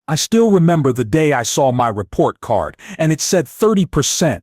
I still remember the day I saw my report card, and it said 30%.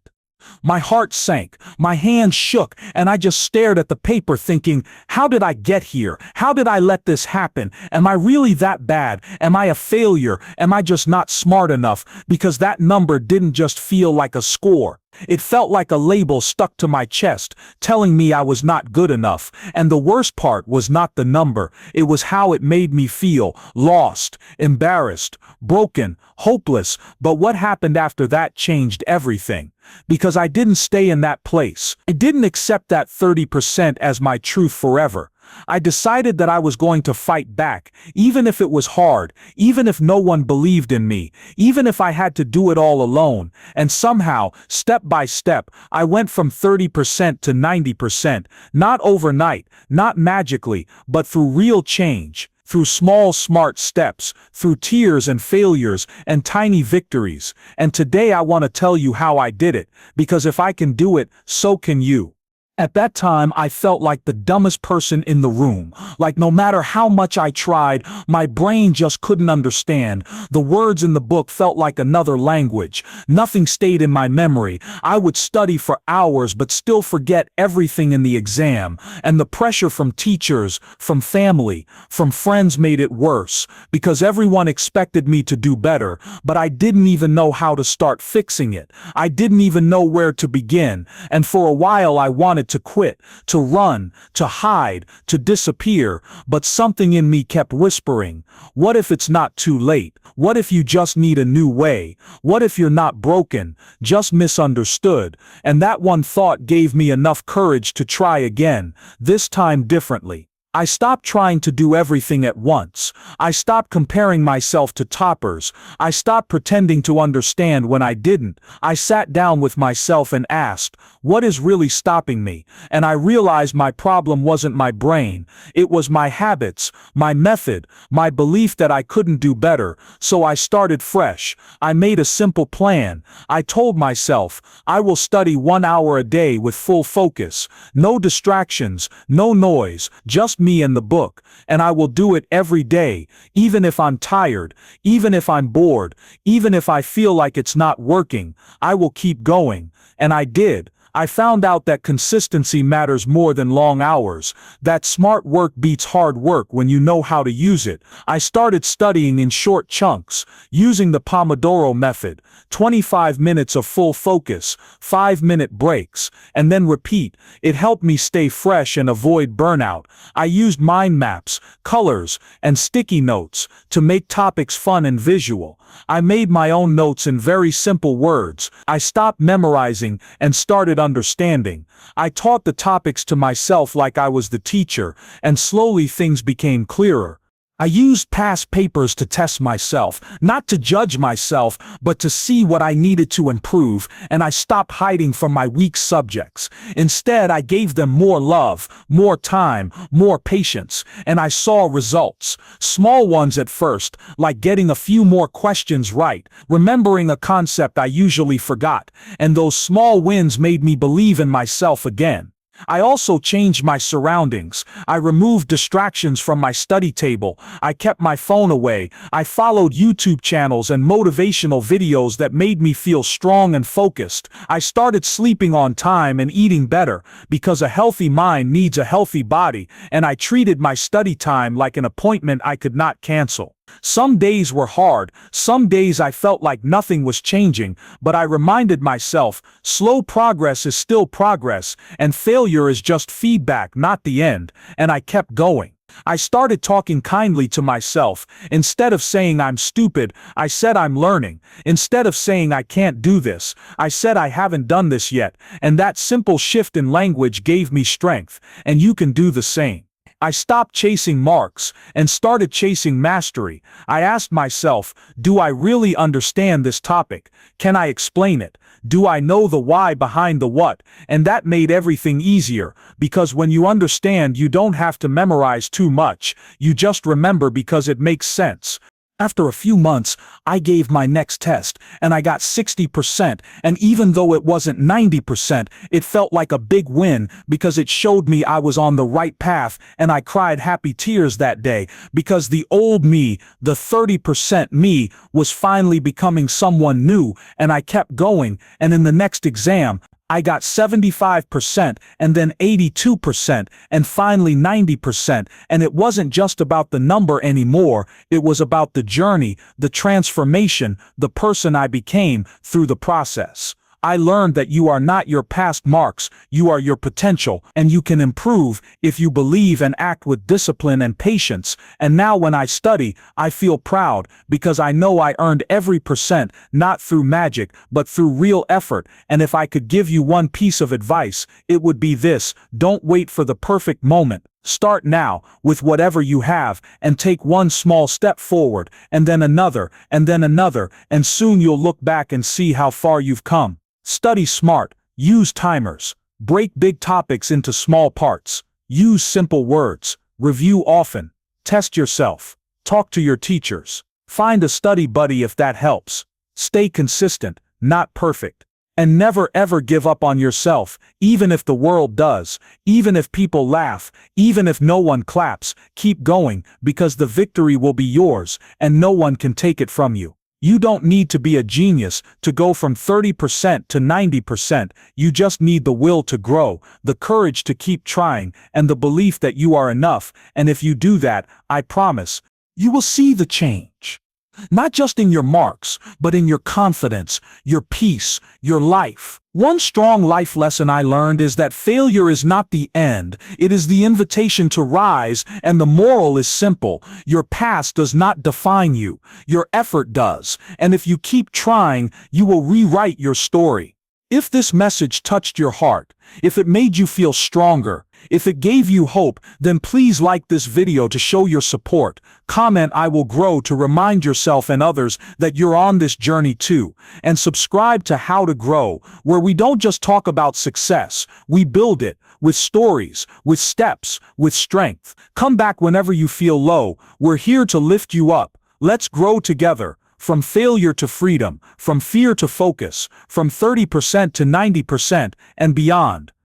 My heart sank, my hands shook, and I just stared at the paper thinking, how did I get here? How did I let this happen? Am I really that bad? Am I a failure? Am I just not smart enough? Because that number didn't just feel like a score. It felt like a label stuck to my chest, telling me I was not good enough. And the worst part was not the number, it was how it made me feel: lost, embarrassed, broken, hopeless. But what happened after that changed everything. Because I didn't stay in that place. I didn't accept that 30% as my truth forever. I decided that I was going to fight back, even if it was hard, even if no one believed in me, even if I had to do it all alone. And somehow, step by step, I went from 30% to 90%, not overnight, not magically, but through real change. Through small, smart steps, through tears and failures and tiny victories. And today I want to tell you how I did it, because if I can do it, so can you. At that time, I felt like the dumbest person in the room. Like no matter how much I tried, my brain just couldn't understand. The words in the book felt like another language. Nothing stayed in my memory. I would study for hours but still forget everything in the exam. And the pressure from teachers, from family, from friends made it worse, because everyone expected me to do better, but I didn't even know how to start fixing it. I didn't even know where to begin. And for a while I wanted to quit, to run, to hide, to disappear, but something in me kept whispering, what if it's not too late? What if you just need a new way? What if you're not broken, just misunderstood? And that one thought gave me enough courage to try again, this time differently. I stopped trying to do everything at once. I stopped comparing myself to toppers. I stopped pretending to understand when I didn't. I sat down with myself and asked, what is really stopping me? And I realized my problem wasn't my brain. It was my habits, my method, my belief that I couldn't do better. So I started fresh. I made a simple plan. I told myself, I will study 1 hour a day with full focus. No distractions, no noise, just me and the book, and I will do it every day, even if I'm tired, even if I'm bored, even if I feel like it's not working. I will keep going. And I did. I found out that consistency matters more than long hours, that smart work beats hard work when you know how to use it. I started studying in short chunks, using the Pomodoro method, 25 minutes of full focus, 5-minute breaks, and then repeat. It helped me stay fresh and avoid burnout. I used mind maps, colors, and sticky notes to make topics fun and visual. I made my own notes in very simple words. I stopped memorizing and started understanding. I taught the topics to myself like I was the teacher, and slowly things became clearer. I used past papers to test myself, not to judge myself, but to see what I needed to improve, and I stopped hiding from my weak subjects. Instead, I gave them more love, more time, more patience, and I saw results. Small ones at first, like getting a few more questions right, remembering a concept I usually forgot, and those small wins made me believe in myself again. I also changed my surroundings. I removed distractions from my study table. I kept my phone away. I followed YouTube channels and motivational videos that made me feel strong and focused. I started sleeping on time and eating better, because a healthy mind needs a healthy body, and I treated my study time like an appointment I could not cancel. Some days were hard, some days I felt like nothing was changing, but I reminded myself, slow progress is still progress, and failure is just feedback, not the end, and I kept going. I started talking kindly to myself. Instead of saying I'm stupid, I said I'm learning. Instead of saying I can't do this, I said I haven't done this yet, and that simple shift in language gave me strength, and you can do the same. I stopped chasing marks and started chasing mastery. I asked myself, do I really understand this topic? Can I explain it? Do I know the why behind the what? And that made everything easier, because when you understand, you don't have to memorize too much. You just remember because it makes sense. After a few months, I gave my next test, and I got 60%, and even though it wasn't 90%, it felt like a big win because it showed me I was on the right path, and I cried happy tears that day because the old me, the 30% me, was finally becoming someone new, and I kept going, and in the next exam, I got 75% and then 82% and finally 90%, and it wasn't just about the number anymore, it was about the journey, the transformation, the person I became through the process. I learned that you are not your past marks, you are your potential, and you can improve if you believe and act with discipline and patience. And now when I study, I feel proud because I know I earned every percent, not through magic, but through real effort. And if I could give you one piece of advice, it would be this: don't wait for the perfect moment. Start now, with whatever you have, and take one small step forward, and then another, and soon you'll look back and see how far you've come. Study smart, use timers, break big topics into small parts, use simple words, review often, test yourself, talk to your teachers, find a study buddy if that helps. Stay consistent, not perfect. And never ever give up on yourself, even if the world does, even if people laugh, even if no one claps. Keep going, because the victory will be yours, and no one can take it from you. You don't need to be a genius to go from 30% to 90%, you just need the will to grow, the courage to keep trying, and the belief that you are enough, and if you do that, I promise, you will see the change. Not just in your marks, but in your confidence, your peace, your life. One strong life lesson I learned is that failure is not the end, it is the invitation to rise, and the moral is simple: your past does not define you, your effort does, and if you keep trying, you will rewrite your story. If this message touched your heart, if it made you feel stronger, if it gave you hope, then please like this video to show your support. Comment "I will grow" to remind yourself and others that you're on this journey too. And subscribe to How to Grow, where we don't just talk about success, we build it, with stories, with steps, with strength. Come back whenever you feel low, we're here to lift you up. Let's grow together. From failure to freedom, from fear to focus, from 30% to 90% and beyond.